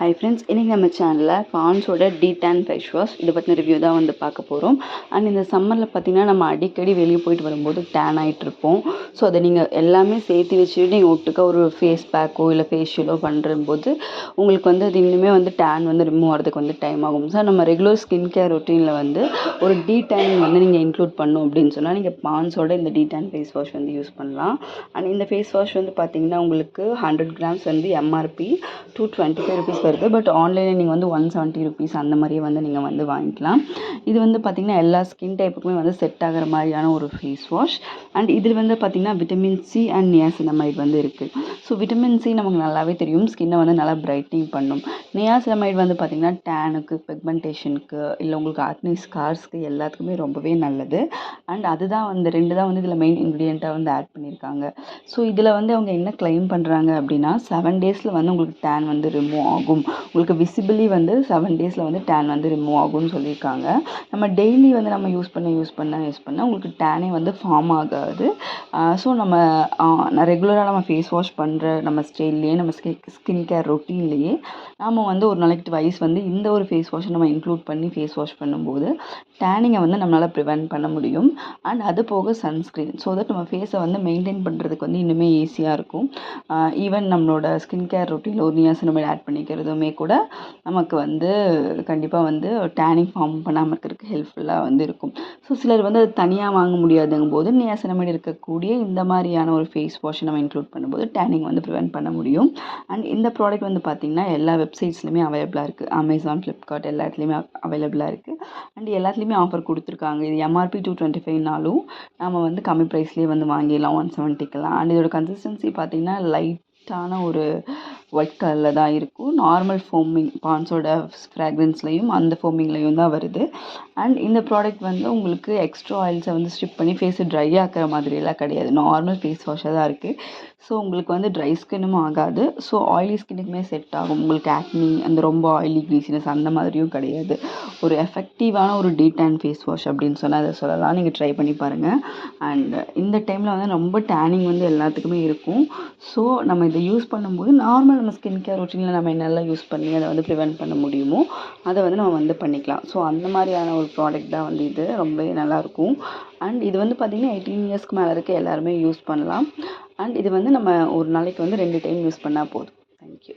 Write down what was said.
Hi friends, இன்றைக்கி நம்ம சேனலில் பாண்ட்ஸோட டீடான் ஃபேஸ் வாஷ் இதை பற்றின ரிவ்யூ தான் வந்து பார்க்க போகிறோம். அண்ட் இந்த சம்மரில் பார்த்திங்கன்னா நம்ம அடிக்கடி வெளியே போயிட்டு வரும்போது டேன் ஆகிட்ருப்போம். ஸோ அதை நீங்கள் எல்லாமே சேர்த்து வச்சுட்டு நீங்கள் ஒட்டுக்கா ஒரு ஃபேஸ் பேக்கோ இல்லை ஃபேஷியலோ பண்ணுறம்போது உங்களுக்கு வந்து அது இன்னுமே வந்து டேன் வந்து ரிமூவ் ஆகிறதுக்கு வந்து டைம் ஆகும். ஸோ நம்ம ரெகுலர் ஸ்கின் கேர் ரொட்டீனில் வந்து ஒரு டீடானிங் வந்து நீங்கள் இன்க்ளூட் பண்ணணும் அப்படின்னு சொன்னால் நீங்கள் பாண்ட்ஸோட இந்த டீடான் ஃபேஸ் வாஷ் வந்து யூஸ் பண்ணலாம். அண்ட் இந்த ஃபேஸ் வாஷ் வந்து பார்த்திங்கன்னா உங்களுக்கு 100 கிராம்ஸ் வந்து எம்ஆர்பி 225 ருபீஸ் வருது. பட் ஆன்லைனில் நீங்கள் வந்து 170 ருபீஸ் அந்த மாதிரியே வந்து நீங்கள் வந்து வாங்கிக்கலாம். இது வந்து பார்த்திங்கன்னா எல்லா ஸ்கின் டைப்புக்குமே வந்து செட் ஆகிற மாதிரியான ஒரு ஃபேஸ் வாஷ். அண்ட் இதில் வந்து பார்த்திங்கன்னா விட்டமின் சி அண்ட் நியாசினமைட் வந்து இருக்குது. ஸோ விட்டமின் சி நமக்கு நல்லாவே தெரியும், ஸ்கின்னை வந்து நல்லா பிரைட்னிங் பண்ணும். நியாசினமைட் வந்து பார்த்திங்கன்னா டேனுக்கு, பிக்மெண்டேஷனுக்கு, இல்லை உங்களுக்கு ஆக்னி ஸ்கார்ஸ்க்கு எல்லாத்துக்குமே ரொம்பவே நல்லது. அண்ட் அதுதான் வந்து 2 தான் வந்து இதில் மெயின் இன்க்ரீடியண்ட்டாக வந்து ஆட் பண்ணியிருக்காங்க. ஸோ இதில் வந்து அவங்க என்ன கிளைம் பண்ணுறாங்க அப்படின்னா 7 டேஸில் வந்து உங்களுக்கு டேன் வந்து ரிமூவ் ஆகும். உங்களுக்கு விசிபிளி வந்து 7 டேஸில் வந்து டேன் வந்து ரிமூவ் ஆகும்னு சொல்லியிருக்காங்க. நம்ம டெய்லி வந்து நம்ம யூஸ் பண்ண உங்களுக்கு டேனே வந்து ஃபார்ம் ஆகாது. ஸோ நம்ம ரெகுலராக நம்ம ஃபேஸ் வாஷ் பண்ணுற நம்ம ஸ்டைல்லையே நம்ம ஸ்கின் கேர் ரொட்டீன்லேயே நாம் வந்து ஒரு நாளைக்கு ட்வைஸ் வந்து இந்த ஒரு ஃபேஸ் வாஷை நம்ம இன்க்ளூட் பண்ணி ஃபேஸ் வாஷ் பண்ணும்போது டேனிங்கை வந்து நம்மளால் ப்ரிவென்ட் பண்ண முடியும். அண்ட் அது போக சன்ஸ்க்ரீன், ஸோ தட் நம்ம ஃபேஸை வந்து மெயின்டைன் பண்ணுறதுக்கு வந்து இன்னுமே ஈஸியாக இருக்கும். ஈவன் நம்மளோட ஸ்கின் கேர் ரொட்டீனில் ஒரு நியாசினமைட் ஆட் பண்ணிக்கிறதுமே கூட நமக்கு வந்து கண்டிப்பாக வந்து டேனிங் ஃபார்ம் பண்ணாமல் இருக்கிறதுக்கு ஹெல்ப்ஃபுல்லாக வந்து இருக்கும். ஸோ சிலர் வந்து அது தனியாக வாங்க முடியாதுங்கும் போது நியாசினமைட் இருக்கக்கூடிய இந்த மாதிரியான ஒரு ஃபேஸ் வாஷை நம்ம இன்க்ளூட் பண்ணும்போது டேனிங் வந்து ப்ரிவென்ட் பண்ண முடியும். அண்ட் இந்த ப்ராடக்ட் வந்து பார்த்திங்கன்னா எல்லா வெப்சைட்ஸ்லையுமே அவைலபிளாக இருக்குது. அமேசான், ஃப்ளிப்கார்ட் எல்லா இடத்துலையுமே அவைலபிளாக இருக்குது. அண்ட் எல்லாத்துலேயுமே ஆஃபர் கொடுத்துருக்காங்க. இது எம்ஆர்பி 225னாலும் நம்ம வந்து கம்மி ப்ரைஸ்லேயே வந்து வாங்கிடலாம் 170க்கெல்லாம். அண்ட் இதோட கன்சிஸ்டன்சி பார்த்திங்கன்னா லைட்டான ஒரு ஒயிட் கலரில் தான் இருக்கும். நார்மல் ஃபோமிங் பாண்ட்ஸோட ஃப்ராக்ரன்ஸ்லையும் அந்த ஃபோமிங்லையும் தான் வருது. அண்ட் இந்த ப்ராடக்ட் வந்து உங்களுக்கு எக்ஸ்ட்ரா ஆயில்ஸை வந்து ஸ்ட்ரிப் பண்ணி ஃபேஸை ட்ரை ஆக்கிற மாதிரியெல்லாம் கிடையாது. நார்மல் ஃபேஸ் வாஷாக தான் இருக்குது. ஸோ உங்களுக்கு வந்து ட்ரை ஸ்கின்னும் ஆகாது. ஸோ ஆயிலி ஸ்கின்னுக்குமே செட் ஆகும். உங்களுக்கு ஆக்னி அந்த ரொம்ப ஆயிலி க்ரீசினஸ் அந்த மாதிரியும் கிடையாது. ஒரு எஃபெக்டிவான ஒரு டீடான் ஃபேஸ் வாஷ் அப்படின்னு சொன்னால் அதை சொல்லலாம். நீங்கள் ட்ரை பண்ணி பாருங்கள். அண்ட் இந்த டைமில் வந்து ரொம்ப டேனிங் வந்து எல்லாத்துக்குமே இருக்கும். ஸோ நம்ம இதை யூஸ் பண்ணும்போது நார்மல் நம்ம ஸ்கின் கேர் ரொட்டீனில் நம்ம என்னெல்லாம் யூஸ் பண்ணி அதை வந்து ப்ரிவென்ட் பண்ண முடியுமோ அதை வந்து நம்ம வந்து பண்ணிக்கலாம். ஸோ அந்த மாதிரியான ஒரு ப்ராடக்ட் தான் வந்து இது. ரொம்பவே நல்லாயிருக்கும். அண்ட் இது வந்து பார்த்திங்கன்னா 18 இயர்ஸ்க்கு மேலே இருக்க எல்லாருமே யூஸ் பண்ணலாம். அண்ட் இது வந்து நம்ம ஒரு நாளைக்கு வந்து 2 டைம் யூஸ் பண்ணால் போதும். தேங்க்யூ.